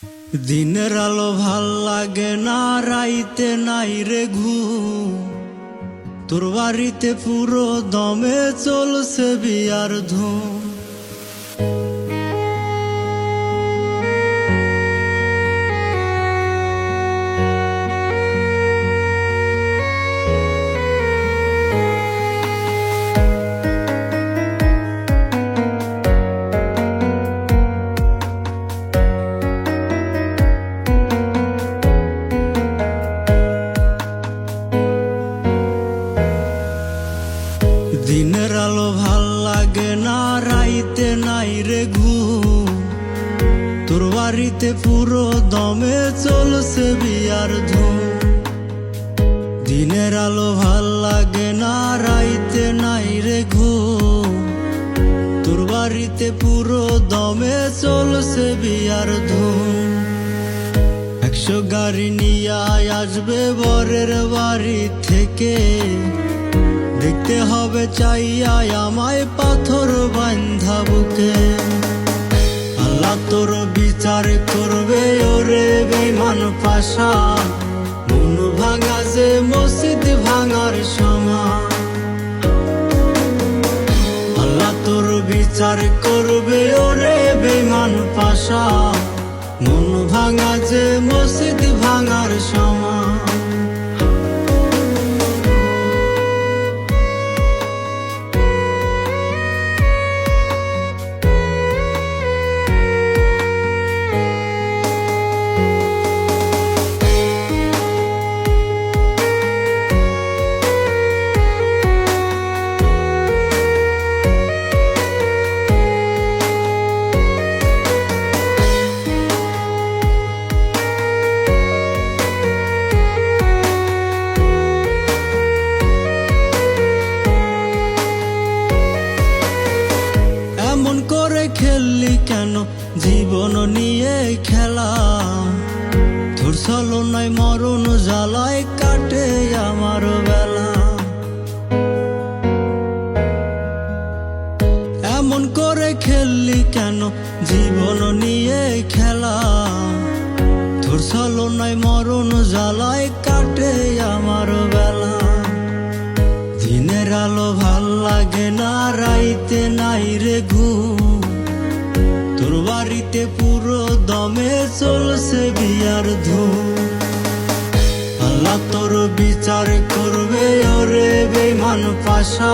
দিনের আলো ভাল লাগে না, রাইতে নাই রে ঘুম। তোর বাড়িতে পুরো দমে চলছে বিয়ার ধুম। দিনের আলো ভাল লাগে না, রাইতে নাই রে ঘুম। তোর বাড়িতে পুরো দমে চলছে বিয়ার ধুম। দিনের আলো ভাল লাগে না, রাইতে নাই রে ঘুম। তোর বাড়িতে পুরো দমে চলছে বিয়ার ধুম। 100 গাড়ি নিয়ে আসবে বরের বাড়ি থেকে, দেখতে হবে চাইয়া আমায় পাথর বান্ধা বুকে। আল্লাহ তোর বিচার করবে ওরে বেঈমান পাশা, মন ভাঙা যে মসজিদ ভাঙার সমান। আল্লাহ তোর বিচার করবে ওরে বেঈমান পাশা, মন ভাঙা যে মসজিদ ভাঙার সমান। এমন করে খেললি কেন জীবন নিয়ে খেলা? তোর ছলনায় মরণ জ্বালায় কাটে আমার বেলা। এমন করে খেললি কেন জীবন নিয়ে খেলা? তোর ছলনায় মরণ জ্বালায় কাটে আমার বেলা। দিনের আলো ভাল লাগে না, রাইতে নাই রে ঘুম। তোর বাড়িতে পুরো দমে চলছে বিয়ার ধুম। আল্লাহ তোর বিচার করবে ওরে বেঈমান পাশা,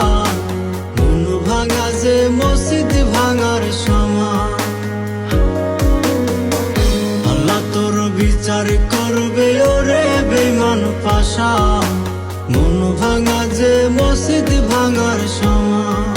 মন ভাঙা যে মসজিদ ভাঙার সমান। আল্লাহ তোর বিচার করবে ওরে বেঈমান পাশা, মন ভাঙা যে মসজিদ ভাঙার সমান।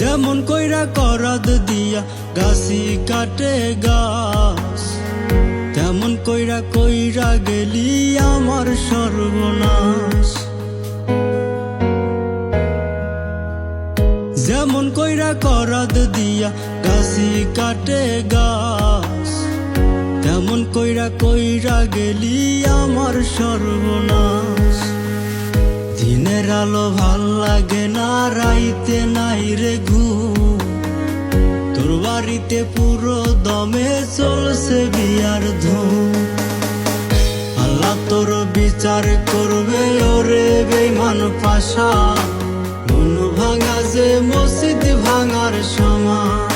যেমন কইরা করাদ দিয়া গাছি কাটে গাছ, তেমন কইরা কইরা গেলি আমার সর্বনাশ। যেমন কইরা করাদ দিয়া গাছি কাটে গাছ, তেমন কইরা কইরা গেলি আমার সর্বনাশ। দিনের আলো ভাল লাগে না, রাইতে নাই রে ঘুম। তোর বাড়িতে পুরো দমে চলছে বিয়ার ধুম। আল্লাহ তোর বিচার করবে ওরে বেঈমান পাশা, মন ভাঙা যে মসজিদ ভাঙার সমান।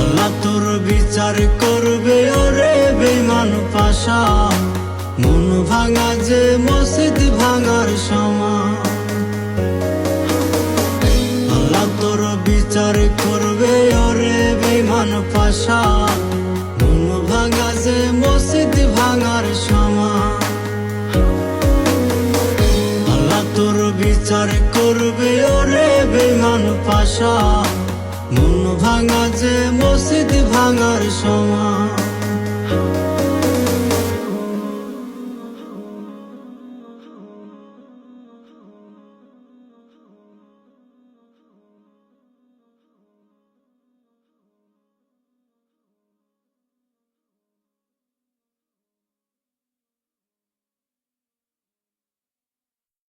আল্লাহ তোর বিচার করবে ওরে বেঈমান পাশা, মন ভাঙা যে মসজিদ ভাঙার সমান। আল্লাহ তোর বিচার করবে ওরে বেঈমান পাশা, মন ভাঙা যে মসজিদ ভাঙার সমান। আল্লাহ তোর বিচার আর করবে ওরে বেমান পাশা, মন ভাঙা যে মসজিদ ভাঙার সমান।